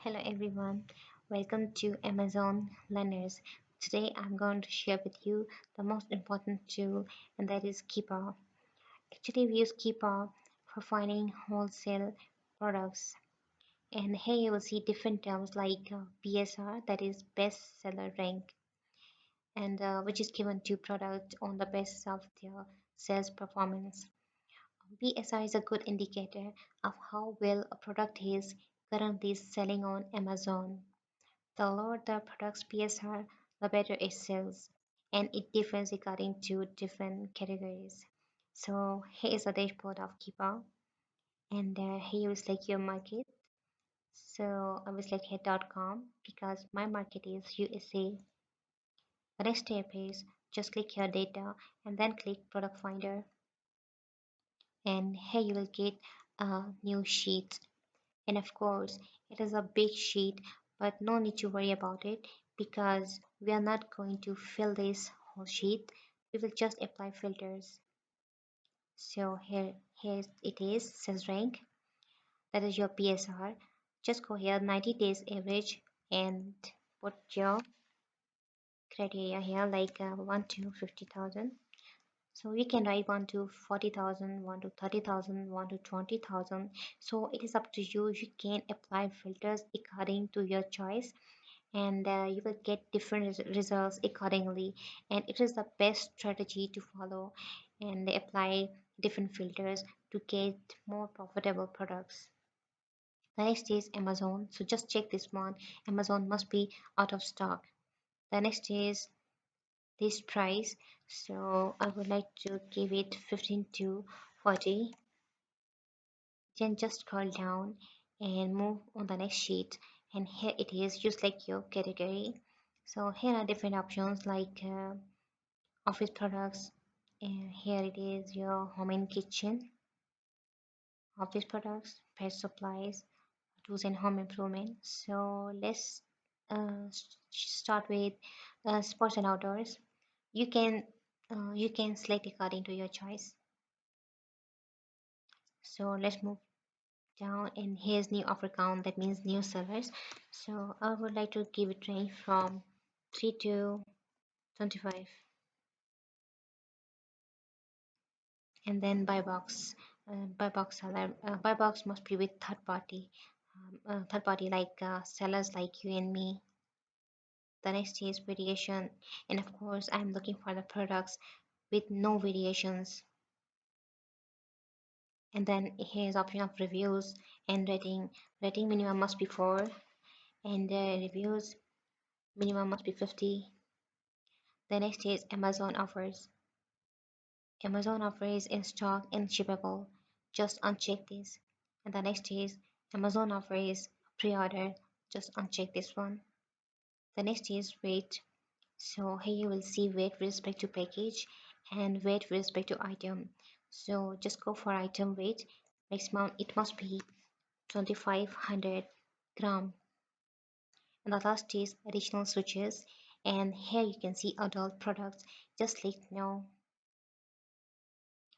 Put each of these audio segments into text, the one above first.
Hello everyone, welcome to Amazon Learners. Today I'm going to share with you the most important tool, and that is Keepa. Actually, we use Keepa for finding wholesale products, and here you will see different terms like BSR, that is best seller rank, and which is given to product on the basis of their sales performance. BSR is a good indicator of how well a product is currently selling on Amazon. The lower the product's PSR, the better it sells, and it differs according to different categories. So here is a dashboard of Keepa, and here you select your market. So I will select here.com because my market is USA. The next step is just click your data and then click product finder, and here you will get a new sheet. And of course, it is a big sheet, but no need to worry about it because we are not going to fill this whole sheet. We will just apply filters. So here it is, says rank. That is your PSR. Just go here, 90 days average, and put your criteria here like 1 to 50,000. So you can write 1 to 40,000, 1 to 30,000, 1 to 20,000. So it is up to you. You can apply filters according to your choice, and you will get different results accordingly. And it is the best strategy to follow and apply different filters to get more profitable products. The next is Amazon. So just check this one. Amazon must be out of stock. The next is this price, so I would like to give it 15 to 40. Then just scroll down and move on the next sheet, and here it is, just like your category. So here are different options like office products, and here it is your home and kitchen, office products, pet supplies, tools and home improvement. So let's start with sports and outdoors. You can select according to your choice. So let's move down, and here's new offer count, that means new sellers. So I would like to give it range from 3 to 25, and then buy box seller, buy box must be with third party like sellers like you and me. The next is variation, and of course I'm looking for the products with no variations. And then here's option of reviews and rating minimum must be 4, and reviews minimum must be 50. The next is Amazon offers. Amazon offers in stock and shippable, just uncheck this. And the next is Amazon offers pre-order, just uncheck this one. The next is weight. So here you will see weight with respect to package and weight with respect to item. So just go for item weight. Maximum it must be 2500 gram. And the last is additional switches, and here you can see adult products. Just click no,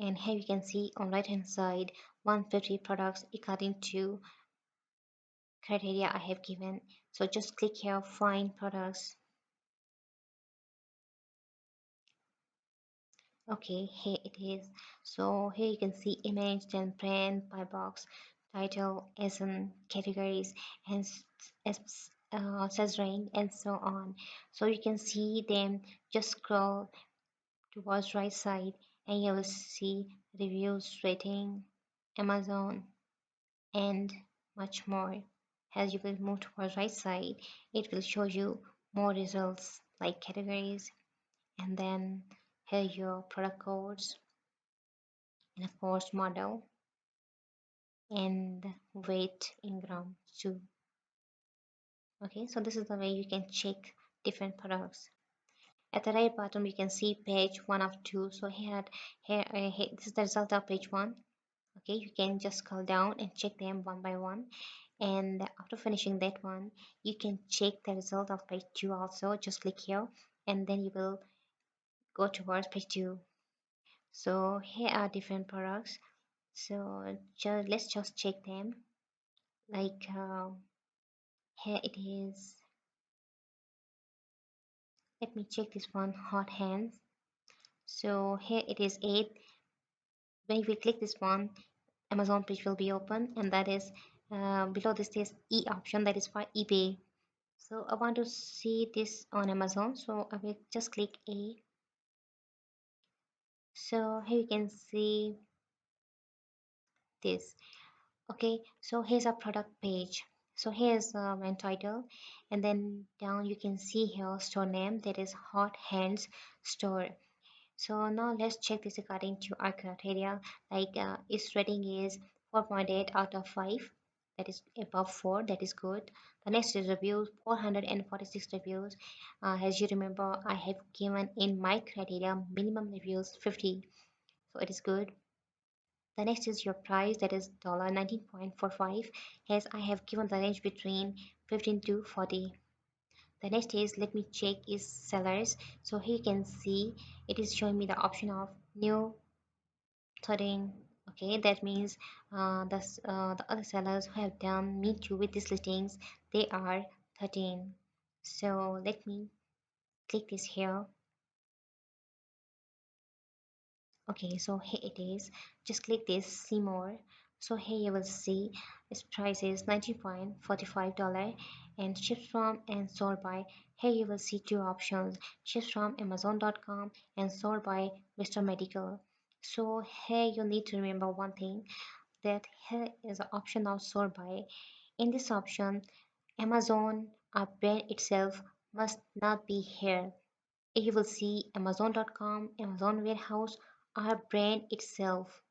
and here you can see on right hand side 150 products according to criteria I have given. So just click here, find products. Okay, here it is. So here you can see image, then brand, by box, title, SN, categories, and says rank, and so on. So you can see them. Just scroll towards right side, and you will see reviews, rating, Amazon, and much more. As you will move towards right side, it will show you more results like categories, and then here your product codes, and of course model and weight in grams too. Okay, so this is the way you can check different products. At the right bottom you can see page 1 of 2. So here this is the result of page 1. Okay, you can just scroll down and check them one by one, and after finishing that one you can check the result of page 2 also. Just click here, and then you will go towards page 2. So here are different products, so let's just check them like Here it is. Let me check this one, hot hands. So here it is 8. When we click this one, Amazon page will be open, and that is below this is E option, that is for eBay. So I want to see this on Amazon, so I will just click A. So here you can see this. Okay, so here's our product page. So here's my title, and then down you can see here store name, that is Hot Hands Store. So now let's check this according to our criteria. Like its rating is 4.8 out of 5. That is above 4. That is good. The next is reviews, 446 reviews. As you remember, I have given in my criteria minimum reviews 50. So it is good. The next is your price, that is $19.45. As I have given the range between 15 to 40. The next is, let me check is sellers. So here you can see it is showing me the option of new 13. Okay, that means the other sellers who have done me too with these listings, they are 13. So let me click this here. Okay, so here it is. Just click this, see more. So here you will see its price is $19.45 and ships from and sold by. Here you will see two options, ships from Amazon.com and sold by Mr. Medical. So here you need to remember one thing, that here is an option of sold by. In this option, Amazon, our brand itself, must not be here. You will see Amazon.com, Amazon warehouse, our brand itself.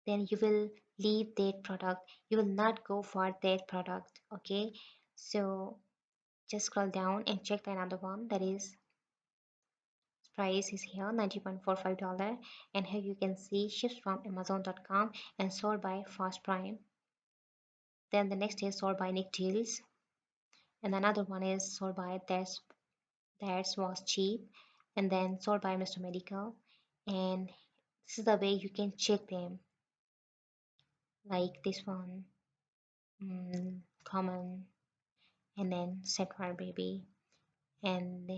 Then you will leave that product. You will not go for that product. Okay. So just scroll down and check the another one, that is price is here $90.45, and here you can see ships from Amazon.com and sold by Fast Prime. Then the next is sold by Nick Deals, and another one is sold by That's was cheap, and then sold by Mr. Medical. And this is the way you can check them, like this one, common, and then Sapphire Baby, and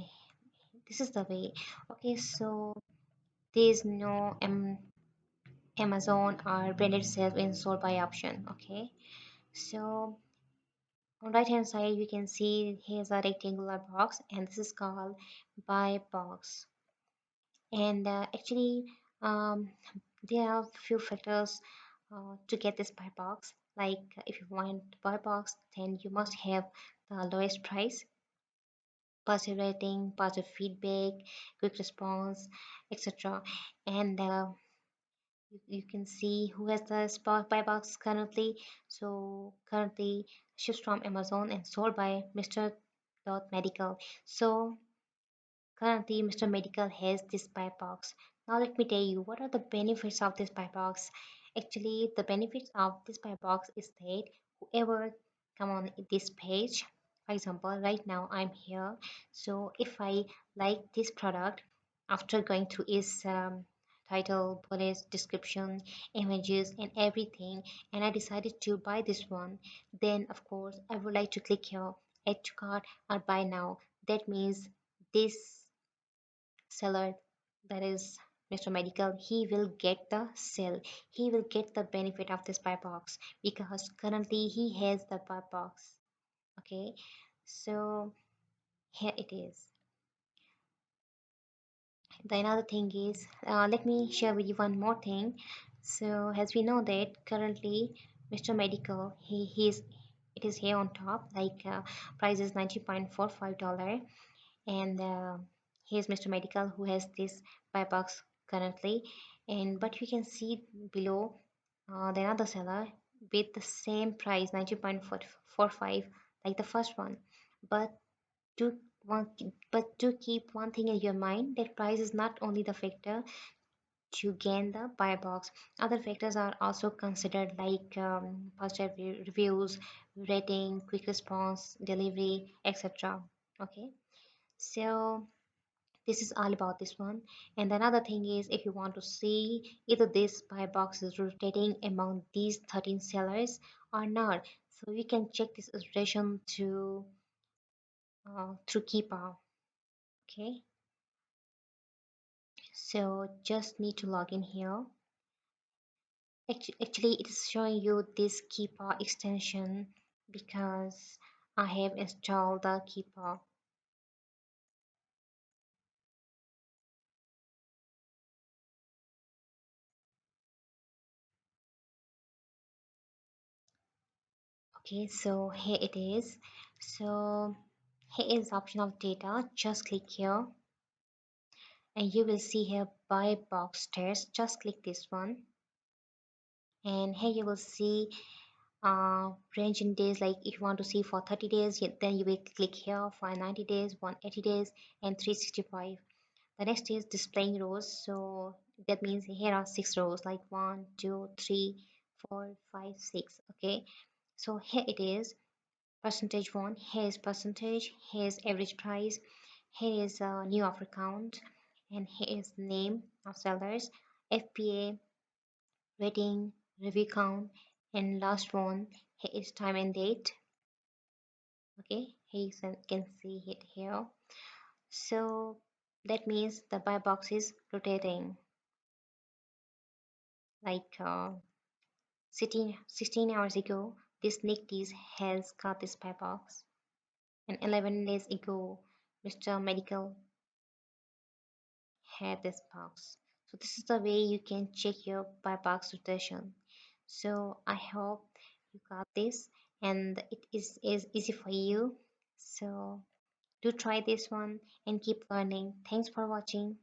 this is the way. Okay, so there is no Amazon or branded sales in sold by option. Okay, so on right hand side you can see here's a rectangular box, and this is called buy box. And actually, um, there are few factors to get this buy box. Like if you want buy box, then you must have the lowest price, positive rating, positive feedback, quick response, etc. And you can see who has the buy box currently. So currently ships from Amazon and sold by Mr. Medical. So currently, Mr. Medical has this buy box. Now let me tell you what are the benefits of this buy box. Actually, the benefits of this buy box is that whoever come on this page, for example, right now I'm here. So if I like this product, after going through its title, bullets, description, images, and everything, and I decided to buy this one, then of course I would like to click here, add to cart or buy now. That means this seller, that is Mr. Medical, he will get the sale, he will get the benefit of this buy box because currently he has the buy box. Okay, so here it is. The another thing is, let me share with you one more thing. So as we know that currently Mr. Medical, he's it is here on top, like price is $90.45, and here's Mr. Medical who has this buy box currently. And but you can see below the another seller with the same price 90.45 like the first one. But to one, but to keep one thing in your mind, that price is not only the factor to gain the buy box. Other factors are also considered, like positive reviews, rating, quick response, delivery, etc. Okay, so this is all about this one. And another thing is, if you want to see either this buy box is rotating among these 13 sellers or not, So you can check this rotation to through Keepa. Okay, so just need to log in here. Actually, it is showing you this Keepa extension because I have installed the Keepa. Okay, so here it is. So here is option of data. Just click here and you will see here buy box test. Just click this one and here you will see range in days. Like if you want to see for 30 days, then you will click here for 90 days, 180 days, and 365. The next is displaying rows. So that means here are 6 rows, like 1, 2, 3, 4, 5, 6. Okay, so here it is. Percentage one, here is percentage, here is average price, here is new offer count, and here is name of sellers, FPA, rating, review count, and last one, here is time and date. Okay, here you can see it here. So that means the buy box is rotating, like 16 hours ago this Nicties has got this buy box, and 11 days ago Mr. Medical had this box. So this is the way you can check your buy box rotation. So I hope you got this and it is easy for you. So do try this one and keep learning. Thanks for watching.